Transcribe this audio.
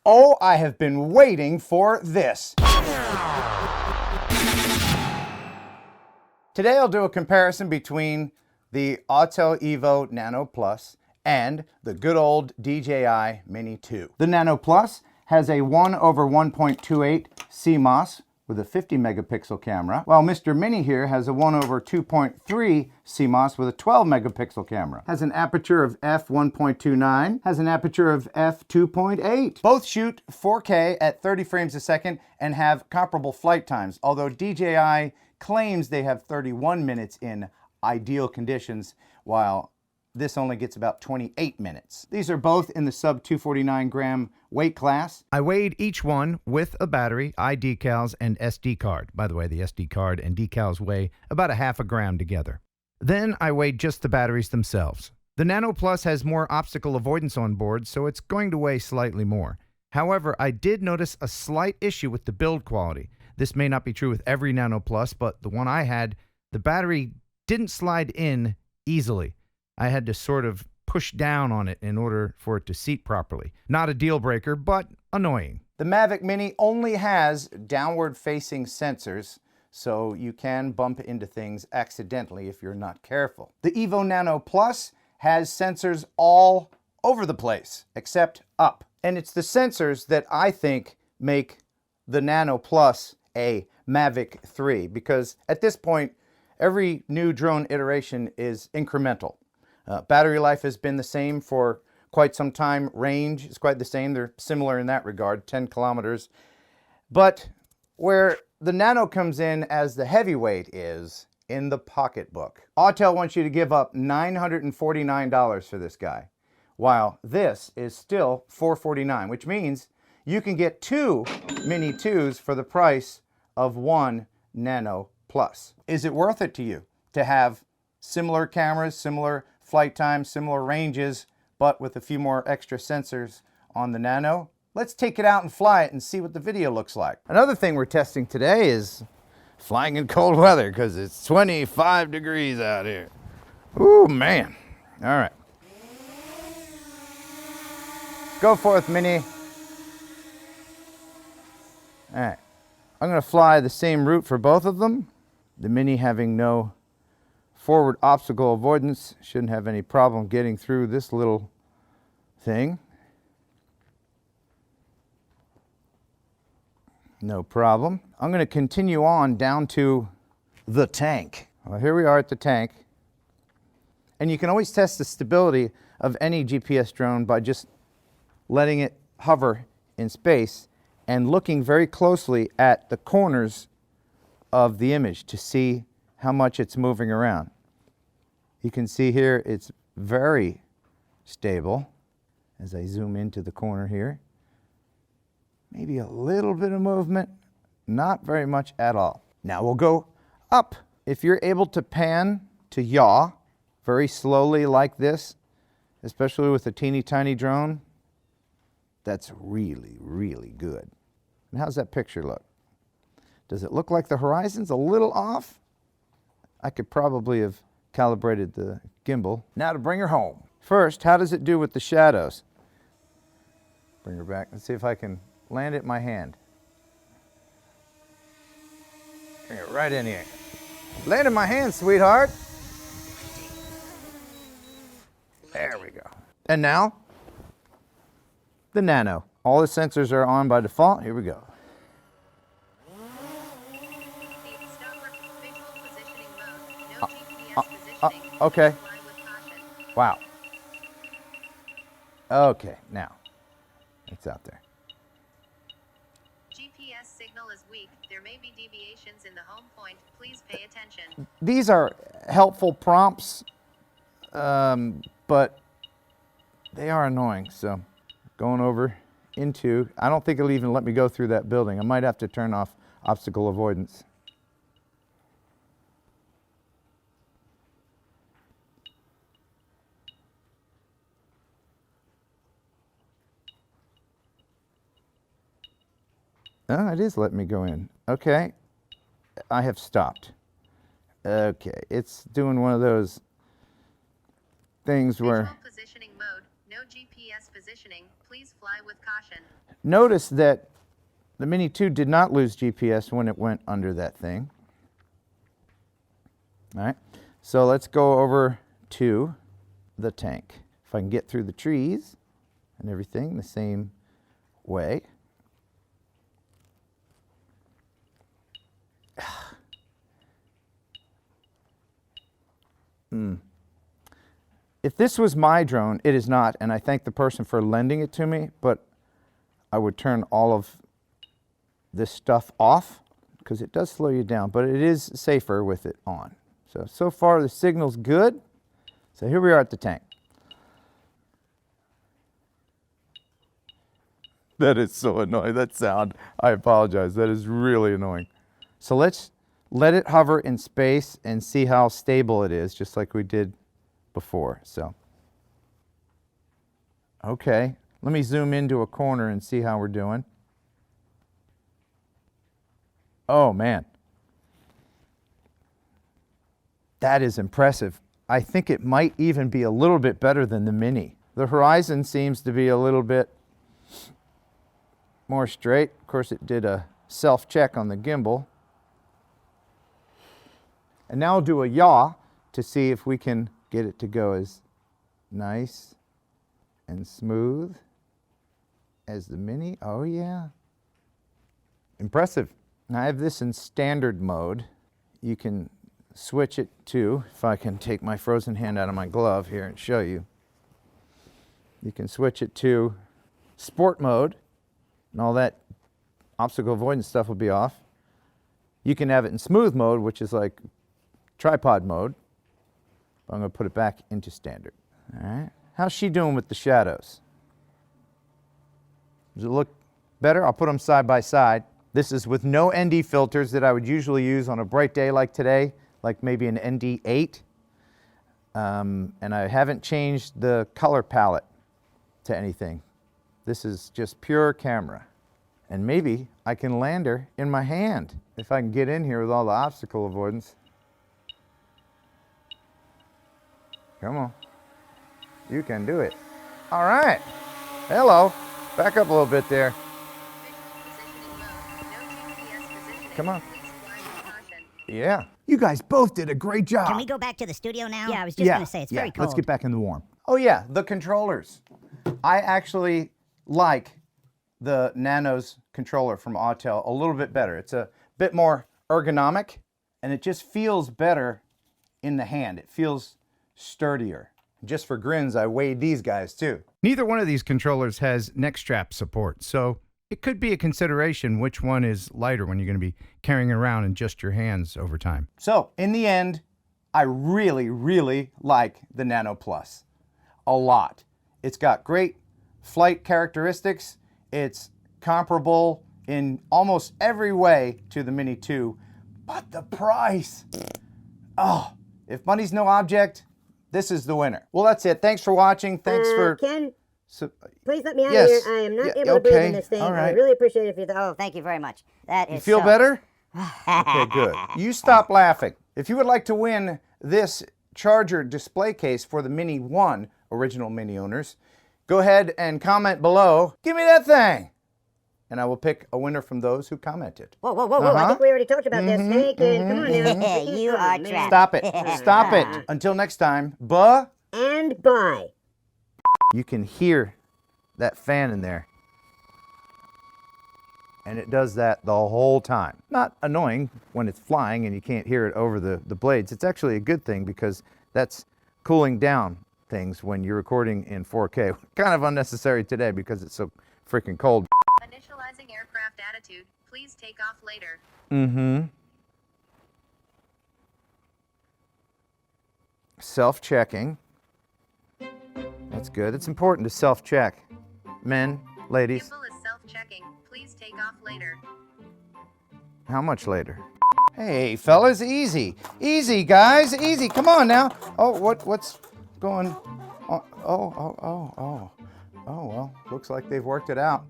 Oh, I have been waiting for this. Today I'll do a comparison between the Autel Evo Nano Plus and the good old DJI Mini 2. The Nano Plus has a 1/1.28 CMOS with a 50 megapixel camera, while Mr. Mini here has a 1/2.3 CMOS with a 12 megapixel camera. Has an aperture of f1.29, has an aperture of f2.8. Both shoot 4K at 30 frames a second and have comparable flight times, although DJI claims they have 31 minutes in ideal conditions, while this only gets about 28 minutes. These are both in the sub 249 gram weight class. I weighed each one with a battery, eye decals, and SD card. By the way, the SD card and decals weigh about a half a gram together. Then I weighed just the batteries themselves. The Nano Plus has more obstacle avoidance on board, so it's going to weigh slightly more. However, I did notice a slight issue with the build quality. This may not be true with every Nano Plus, but the one I had, the battery didn't slide in easily. I had to sort of push down on it in order for it to seat properly. Not a deal breaker, but annoying. The Mavic Mini only has downward facing sensors, so you can bump into things accidentally if you're not careful. The Evo Nano Plus has sensors all over the place, except up. And it's the sensors that I think make the Nano Plus a Mavic 3, because at this point, every new drone iteration is incremental. Battery life has been the same for quite some time. Range is quite the same. They're similar in that regard, 10 kilometers. But where the Nano comes in as the heavyweight is in the pocketbook. Autel wants you to give up $949 for this guy, while this is still $449, which means you can get two Mini 2s for the price of one Nano Plus. Is it worth it to you to have similar cameras, similar flight times, similar ranges, but with a few more extra sensors on the Nano? Let's take it out and fly it and see what the video looks like. Another thing we're testing today is flying in cold weather, because it's 25 degrees out here. Ooh, man. All right. Go forth, Mini. All right. I'm going to fly the same route for both of them. The Mini, having no forward obstacle avoidance, shouldn't have any problem getting through this little thing. No problem. I'm going to continue on down to the tank. Well, here we are at the tank. And you can always test the stability of any GPS drone by just letting it hover in space and looking very closely at the corners of the image to see how much it's moving around. You can see here it's very stable as I zoom into the corner here. Maybe a little bit of movement, not very much at all. Now we'll go up. If you're able to pan to yaw very slowly like this, especially with a teeny tiny drone, that's really, really good. And how's that picture look? Does it look like the horizon's a little off? I could probably have calibrated the gimbal. Now to bring her home. First, how does it do with the shadows? Bring her back. Let's see if I can land it in my hand. Bring it right in here. Land in my hand, sweetheart. There we go. And now, the Nano. All the sensors are on by default. Here we go. Okay. Wow. Okay, now it's out there. GPS signal is weak. There may be deviations in the home point. Please pay attention. These are helpful prompts, but they are annoying. So going over into, I don't think it'll even let me go through that building. I might have to turn off obstacle avoidance. Oh, it is letting me go in. Okay, I have stopped. Okay, it's doing one of those things where... Visual positioning mode, no GPS positioning. please fly with caution. Notice that the Mini 2 did not lose GPS when it went under that thing. All right, so let's go over to the tank. If I can get through the trees and everything the same way. If this was my drone, it is not, and I thank the person for lending it to me, but I would turn all of this stuff off because it does slow you down, but it is safer with it on. So far the signal's good. So here we are at the tank. That is so annoying, that sound. I apologize, that is really annoying. So let's let it hover in space and see how stable it is, just like we did before. So, okay, let me zoom into a corner and see how we're doing. Oh man, that is impressive. I think it might even be a little bit better than the Mini. The horizon seems to be a little bit more straight. Of course, it did a self-check on the gimbal. And now I'll do a yaw to see if we can get it to go as nice and smooth as the Mini. Oh yeah. Impressive. Now I have this in standard mode. You can switch it to, if I can take my frozen hand out of my glove here and show you. You can switch it to sport mode and all that obstacle avoidance stuff will be off. You can have it in smooth mode, which is like tripod mode. I'm going to put it back into standard. All right. How's she doing with the shadows? Does it look better? I'll put them side by side. This is with no ND filters that I would usually use on a bright day like today, like maybe an ND8. And I haven't changed the color palette to anything. This is just pure camera. And maybe I can land her in my hand if I can get in here with all the obstacle avoidance. Come on. You can do it. All right. Hello. Back up a little bit there. Come on. Yeah. You guys both did a great job. Can we go back to the studio now? Yeah, I was just going to say, it's very cold. Let's get back in the warm. Oh yeah, the controllers. I actually like the Nano's controller from Autel a little bit better. It's a bit more ergonomic, and it just feels better in the hand. It feels sturdier. Just for grins, I weighed these guys too. Neither one of these controllers has neck strap support, so it could be a consideration which one is lighter when you're going to be carrying it around in just your hands over time. So in the end, I really, really like the Nano Plus a lot. It's got great flight characteristics. It's comparable in almost every way to the Mini 2, but the price. Oh, if money's no object, this is the winner. Well, that's it. Thanks for watching. Thanks for... Ken, so, please let me out yes. of here. I am not able to breathe in this thing. All right. I really appreciate it if you... Oh, thank you very much. That is You feel better? Okay, good. You stop laughing. If you would like to win this charger display case for the Mini 1 original Mini owners, go ahead and comment below. Give me that thing. And I will pick a winner from those who commented. Whoa, whoa, whoa, whoa. I think we already talked about this snake. Come on now. You are trapped. Stop it. Stop it. Until next time, And bye. You can hear that fan in there. And it does that the whole time. Not annoying when it's flying and you can't hear it over the blades. It's actually a good thing because that's cooling down things when you're recording in 4K. Kind of unnecessary today because it's so freaking cold. Initializing aircraft attitude. Please take off later. Mm-hmm. Self-checking. That's good. It's important to self-check. Men, ladies. Gimbal is self-checking. Please take off later. How much later? Hey, fellas, easy. Easy, guys, easy. Come on now. Oh, what's going on? Oh, well, looks like they've worked it out.